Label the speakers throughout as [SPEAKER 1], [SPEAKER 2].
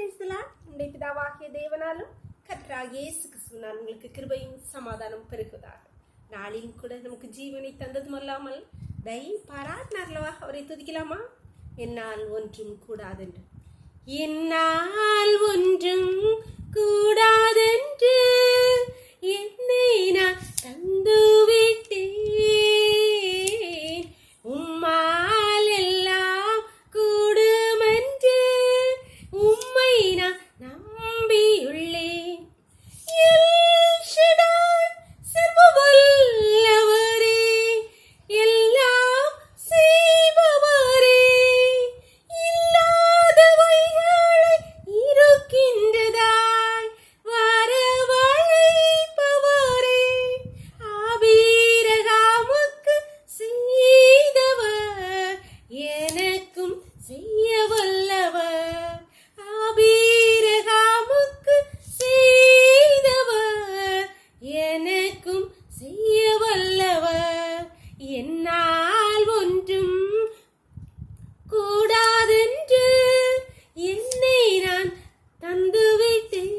[SPEAKER 1] நம்முடைய பிதாவாகிய தேவனாலும் கர்த்தராகிய இயேசு கிறிஸ்துவினால் உங்களுக்கு கிருபையும் சமாதானம் பெருகுவதாக. நாளையும் கூட நமக்கு ஜீவனை தந்ததும் அல்லாமல் பாராட்டினார்லவா அவரை துதிக்கலாமா? என்னால் ஒன்றும் கூடாதென்று, என்னால் ஒன்றும் கூடாதென்று என்னை நான் தந்து விட்டேன், உம்மால் எல்லாம் கூடுமென்று உம்மை நான் நம்பியுள்ளேன். சர்வவல்லவரே, எல்லாம் செய்பவரே, இல்லாதவைகளை இருக்கின்றதாய் வரவழைப்பவரே, ஆபிரகாமுக்கு செய்தவர் எனக்கும் செய்ய வல்லவர், ஆபிரகாமுக்கு செய்தவர் எனக்கும் செய்ய வல்லவர். என்னால் ஒன்றும் கூடாதென்று என்னை நான் தந்துவிட்டேன்,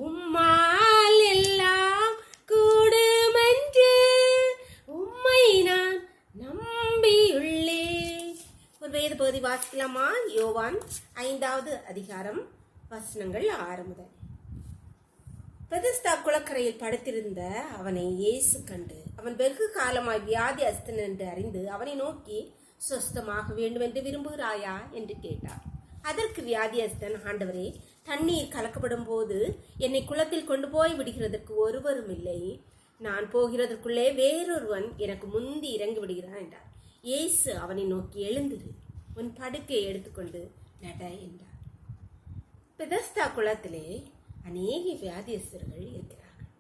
[SPEAKER 1] உம்மால் எல்லாம் கூடுமென்று உம்மை நான் நம்பியுள்ளேன். ஒரு வேத பகுதி வாசிக்கலாமா? யோவான் 5வது அதிகாரம் வசனங்கள் 6 முதல். பெதஸ்தா குளக்கரையில் படுத்திருந்த அவனை இயேசு கண்டு அவன் வெகு காலமாய் வியாதி அஸ்தன் என்று அறிந்து அவனை நோக்கி, சொஸ்தமாக வேண்டும் என்று விரும்புகிறாயா என்று கேட்டார். அதற்கு வியாதியஸ்தன், ஆண்டவரே, தண்ணீர் கலக்கப்படும் போது என்னை குளத்தில் கொண்டு போய் விடுகிறதற்கு ஒருவரும் இல்லை, நான் போகிறதற்குள்ளே வேறொருவன் எனக்கு முந்தி இறங்கி விடுகிறான் என்றார். இயேசு அவனை நோக்கி, எழுந்திரு, உன் படுக்கையை எடுத்துக்கொண்டு நட என்றார். பெதஸ்தா குளத்திலே அநேக வியாதியஸ்தர்கள் இருக்கிறார்கள்.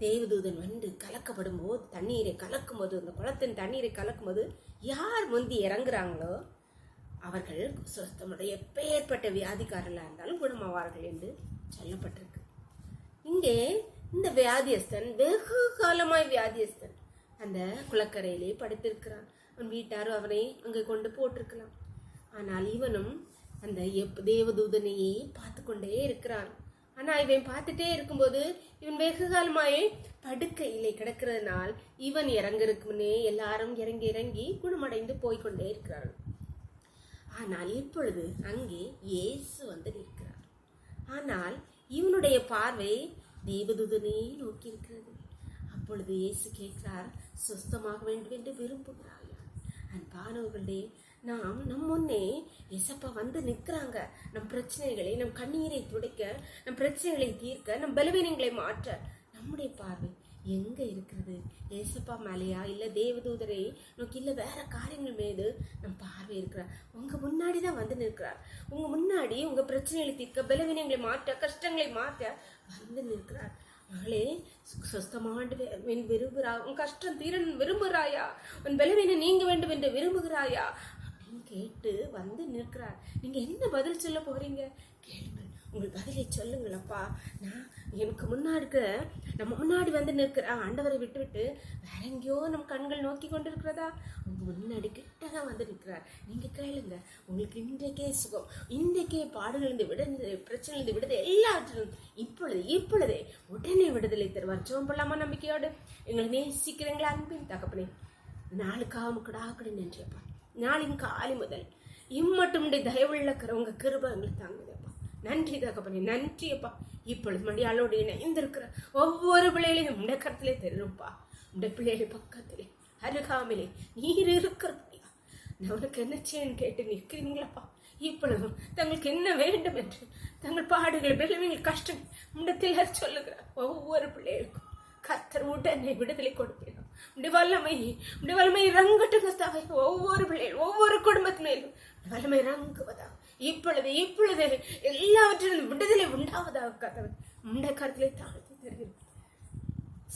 [SPEAKER 1] தேவதூதன் வந்து கலக்கப்படும் போது, தண்ணீரை கலக்கும் போது, அந்த குளத்தின் தண்ணீரை கலக்கும் போது யார் முந்தி இறங்குறாங்களோ அவர்கள் சுத்தமுடைய எப்பேற்பட்ட வியாதிக்காரர்களாக இருந்தாலும் குணமாவார்கள் என்று சொல்லப்பட்டிருக்கு. இங்கே இந்த வியாதியஸ்தன் வெகு காலமாய் வியாதியஸ்தன் அந்த குளக்கரையிலே படுத்திருக்கிறான். அவன் வீட்டாரும் அவனை அங்கே கொண்டு போட்டிருக்கலாம். ஆனால் இவனும் அந்த தேவதூதனையே பார்த்து கொண்டே இருக்கிறான். ஆனால் இவன் பார்த்துட்டே இருக்கும்போது இவன் வெகு காலமாயே படுக்கையிலே கிடக்கிறதுனால் இவன் இறங்கிருக்குன்னே எல்லாரும் இறங்கி இறங்கி குணமடைந்து போய்கொண்டே இருக்கிறார்கள். ஆனால் இப்பொழுது அங்கே இயேசு வந்து நிற்கிறார். ஆனால் இவனுடைய பார்வை தேவதூதனே நோக்கி இருக்கிறது. அப்பொழுது இயேசு கேட்கிறார், சுஸ்தமாக வேண்டும் என்று விரும்புகிறாயா? அன்பானவர்களே, நம் முன்னே எசப்பா வந்து நிற்கிறாங்க. நம் பிரச்சனைகளை, நம் கண்ணீரை துடைக்க, நம் பிரச்சனைகளை தீர்க்க, நம் பலவீனங்களை மாற்ற. நம்முடைய பார்வை எங்க இருக்கிறது? ஏசப்பா மேலையா, இல்ல தேவதூதரை நோக்கி, இல்ல வேற காரியங்கள் மீது நம் பார்வை இருக்கிறார்? உங்க முன்னாடிதான் வந்து நிற்கிறார். உங்க முன்னாடி உங்க பிரச்சனைகளை தீர்க்க, பலவீனங்களை மாற்ற, கஷ்டங்களை மாற்ற வந்து நிற்கிறார். மகளே, சொஸ்தமாண்டு விரும்புகிறா? உன் கஷ்டம் தீர விரும்புகிறாயா? உன் பலவீனம் நீங்க வேண்டும் என்று விரும்புகிறாயா அப்படின்னு கேட்டு வந்து நிற்கிறார். நீங்க என்ன பதில் சொல்ல போறீங்க? கேளுங்கள், உங்கள் பதிலை சொல்லுங்களப்பா. நான் எனக்கு நம்ம முன்னாடி வந்து நிற்கிற ஆண்டவரை விட்டு வேற எங்கேயோ நம் கண்கள் நோக்கி கொண்டு இருக்கிறதா? உங்க முன்னாடி கிட்டதான் வந்து நிற்கிறார். நீங்க கேளுங்க, உங்களுக்கு இன்றைக்கே சுகம், இன்றைக்கே பாடுகளிலிருந்து விடுதலை, பிரச்சனையிலிருந்து விடுதலை, எல்லாற்றிலும் இப்பொழுதே உடனே விடுதலை தருவார். ஜெபம் பண்ணலாமா நம்பிக்கையோடு? எங்களை நேசிக்கிறீங்களா அன்பின் தகப்பனே? நாளுக்காக முக்கடாக்கடி நன்றியப்பா. நாளின் காலை முதல் இம்மட்டும் தயவுள்ள உங்க கிருபை எங்களுக்கு தாங்குதப்பா. நன்றி தகப்பனே, நன்றியப்பா. இப்பொழுது மடியாளோடு இணைந்திருக்கிற ஒவ்வொரு பிள்ளைகளையும் உடைய கருத்திலே தெரியும்ப்பா. உடைய பிள்ளைகள் பக்கத்திலே அருகாமலே நீர் இருக்கிறப்பா. நான் உனக்கு என்ன செய்யன்னு கேட்டு நிற்கிறீங்களாப்பா. இப்பொழுதும் தங்களுக்கு என்ன வேண்டும் என்று தங்கள் பாடுகள், விளைவுகள், கஷ்டம் உண்டத்தில் சொல்லுகிறார். ஒவ்வொரு பிள்ளைகளுக்கும் கர்த்தர் உடனே விடுதலை கொடுக்கிறார். உடைய வல்லமை ரங்கட்டுங்க. ஒவ்வொரு பிள்ளைகள், ஒவ்வொரு குடும்பத்தினரும் வல்லமை ரங்குவதா இப்பொழுது எல்லாவற்றிலும் விடுதலை உண்டாவதாக கர்த்தர் உடைய கருத்திலே தாழ்த்தி தருகிறது.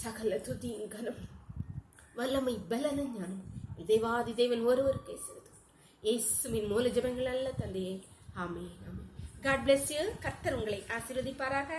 [SPEAKER 1] சகல துதியின் கனம், வல்லமை, பலன, ஞானம் தேவாதி தேவன் ஒருவருக்கே செலுத்தும். இயேசுவின் மூல ஜெபங்கள் அல்ல தந்தையே. ஆமென், ஆமென். God bless you. கர்த்தர் உங்களை ஆசீர்வதிப்பாராக.